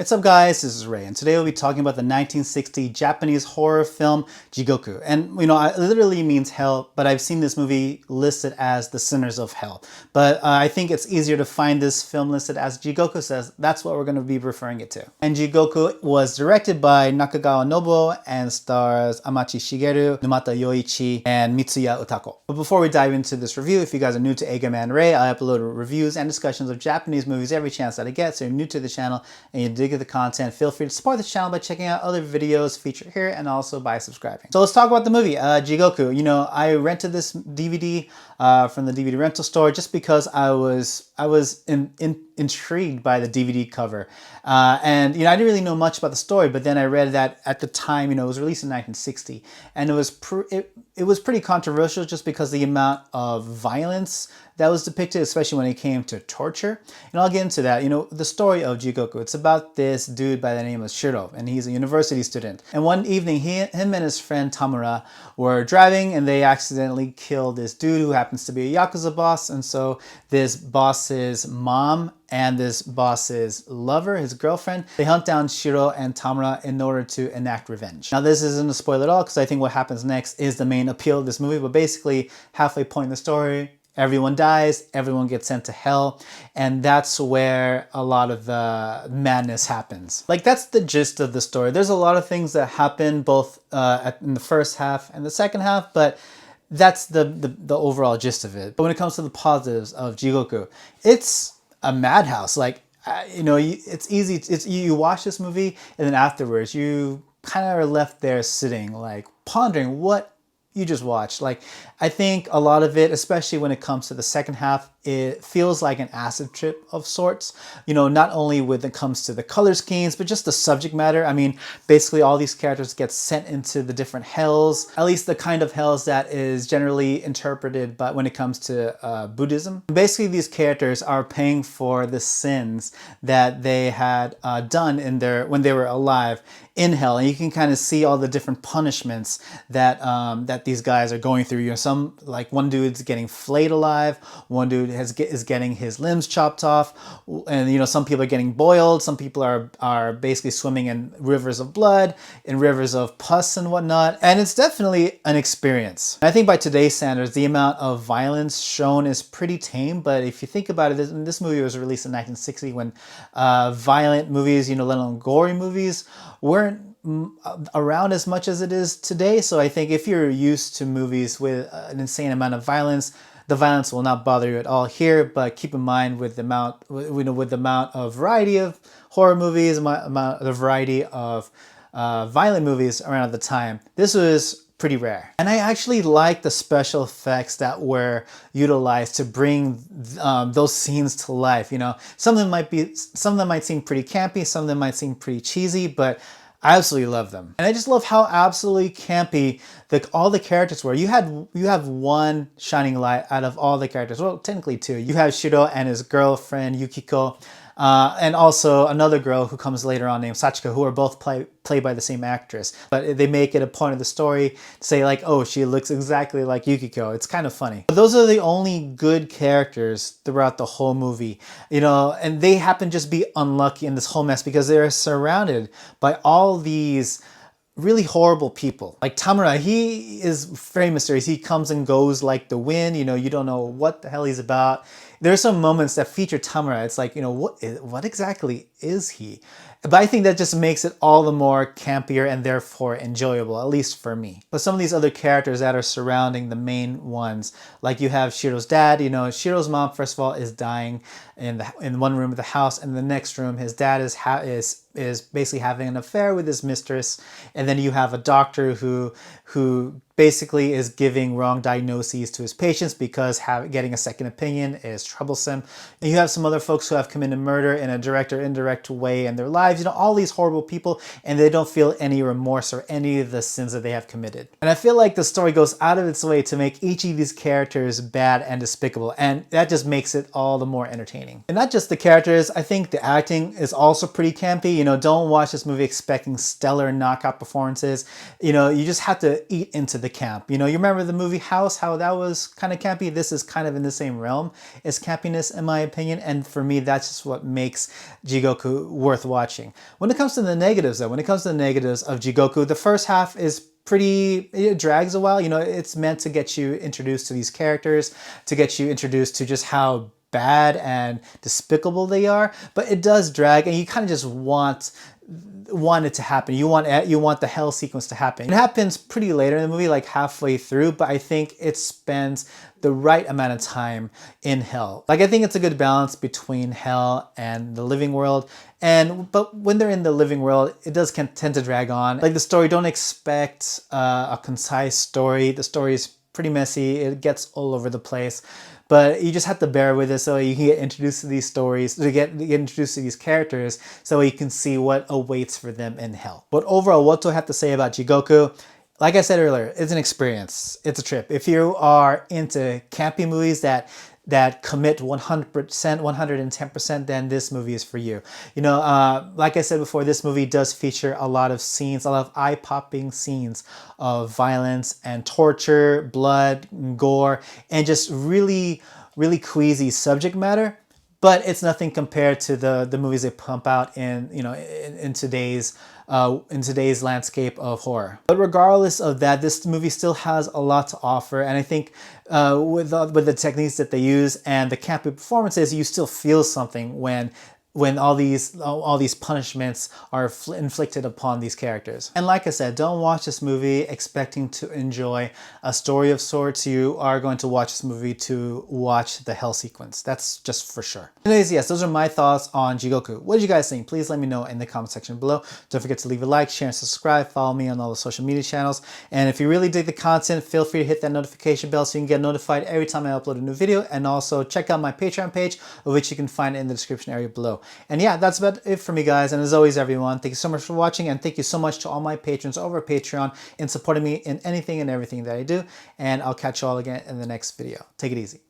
What's up guys, this is Ray, and today we'll be talking about the 1960 Japanese horror film Jigoku. And it literally means hell, but I've seen this movie listed as The Sinners of Hell. But I think it's easier to find this film listed as Jigoku, so that's what we're going to be referring it to. And Jigoku was directed by Nakagawa Nobuo and stars Amachi Shigeru, Numata Yoichi, and Mitsuya Utako. But before we dive into this review, if you guys are new to Eiga-Man Ray, I upload reviews and discussions of Japanese movies every chance that I get, so you're new to the channel and you dig the content, feel free to support the channel by checking out other videos featured here and also by subscribing. So let's talk about the movie, Jigoku. I rented this DVD from the DVD rental store just because I was intrigued by the DVD cover. And I didn't really know much about the story, but then I read that at the time, it was released in 1960, and it was pretty controversial just because the amount of violence that was depicted, especially when it came to torture. And I'll get into that. The story of Jigoku, it's about this dude by the name of Shiro, and he's a university student. And one evening, him and his friend Tamura were driving, and they accidentally killed this dude who happens to be a Yakuza boss. And so this boss's mom and this boss's lover, his girlfriend, they hunt down Shiro and Tamura in order to enact revenge. Now, this isn't a spoiler at all, because I think what happens next is the main appeal of this movie. But basically, halfway point in the story, everyone dies, everyone gets sent to hell, and that's where a lot of the madness happens. That's the gist of the story. There's a lot of things that happen both in the first half and the second half, but that's the overall gist of it. But when it comes to the positives of Jigoku, it's a madhouse. It's easy. You watch this movie, and then afterwards, you kind of are left there sitting, pondering what you just watched. I think a lot of it, especially when it comes to the second half, it feels like an acid trip of sorts. Not only when it comes to the color schemes, but just the subject matter. I mean, basically all these characters get sent into the different hells, at least the kind of hells that is generally interpreted, but when it comes to Buddhism. Basically, these characters are paying for the sins that they had done when they were alive in hell, and you can kind of see all the different punishments that these guys are going through. Some, like one dude's getting flayed alive, one dude is getting his limbs chopped off, and some people are getting boiled, some people are basically swimming in rivers of blood, in rivers of pus and whatnot, and it's definitely an experience. I think by today's standards, the amount of violence shown is pretty tame, but if you think about it, this movie was released in 1960 when violent movies, let alone gory movies, weren't around as much as it is today. So I think if you're used to movies with an insane amount of violence, the violence will not bother you at all here. But keep in mind, with the amount of variety of horror movies, the variety of violent movies around at the time, this was pretty rare. And I actually like the special effects that were utilized to bring those scenes to life. Some of them might seem pretty campy, some of them might seem pretty cheesy, but I absolutely love them. And I just love how absolutely campy all the characters were. You have one shining light out of all the characters. Well, technically two. You have Shiro and his girlfriend Yukiko, and also another girl who comes later on named Sachiko, who are both played by the same actress. But they make it a point of the story to say oh, she looks exactly like Yukiko. It's kind of funny. But those are the only good characters throughout the whole movie. And they happen to just be unlucky in this whole mess because they're surrounded by all these really horrible people. Like Tamura, he is very mysterious. He comes and goes like the wind. You don't know what the hell he's about. There are some moments that feature Tamura. It's what exactly is he? But I think that just makes it all the more campier and therefore enjoyable, at least for me. But some of these other characters that are surrounding the main ones, like you have Shiro's dad. Shiro's mom, first of all, is dying in one room of the house, and in the next room, his dad is basically having an affair with his mistress. And then you have a doctor who basically is giving wrong diagnoses to his patients because getting a second opinion is troublesome. And you have some other folks who have committed murder in a direct or indirect way in their lives. All these horrible people, and they don't feel any remorse or any of the sins that they have committed. And I feel like the story goes out of its way to make each of these characters bad and despicable, and that just makes it all the more entertaining. And not just the characters, I think the acting is also pretty campy. don't watch this movie expecting stellar knockout performances. You just have to eat into the camp. You remember the movie House, how that was kind of campy? This is kind of in the same realm as campiness, in my opinion. And for me, that's just what makes Jigoku worth watching. When it comes to the negatives, though, when it comes to the negatives of Jigoku, the first half is it drags a while. It's meant to get you introduced to these characters, to get you introduced to just how bad and despicable they are, but it does drag, and you kind of just want it to happen. You want the hell sequence to happen. It happens pretty later in the movie, like halfway through, but I think it spends the right amount of time in hell. Like, I think it's a good balance between hell and the living world. But when they're in the living world, it does tend to drag on. Like, the story, don't expect a concise story. The story is pretty messy. It gets all over the place. But you just have to bear with it so you can get introduced to these stories, to get introduced to these characters, so you can see what awaits for them in hell. But overall, what do I have to say about Jigoku? Like I said earlier, it's an experience. It's a trip. If you are into campy movies that commit 100%, 110%, then this movie is for you. Like I said before, this movie does feature a lot of scenes, a lot of eye-popping scenes of violence and torture, blood, gore, and just really, really queasy subject matter. But it's nothing compared to the movies they pump out in today's landscape of horror. But regardless of that, this movie still has a lot to offer, and I think with the techniques that they use and the campy performances, you still feel something when all these punishments are inflicted upon these characters. And like I said, don't watch this movie expecting to enjoy a story of sorts. You are going to watch this movie to watch the hell sequence. That's just for sure. Anyways, yes, those are my thoughts on Jigoku. What did you guys think? Please let me know in the comment section below. Don't forget to leave a like, share, and subscribe. Follow me on all the social media channels. And if you really dig the content, feel free to hit that notification bell so you can get notified every time I upload a new video. And also check out my Patreon page, of which you can find in the description area below. And yeah, that's about it for me, guys. And as always, everyone, thank you so much for watching, and thank you so much to all my patrons over Patreon in supporting me in anything and everything that I do. And I'll catch you all again in the next video. Take it easy.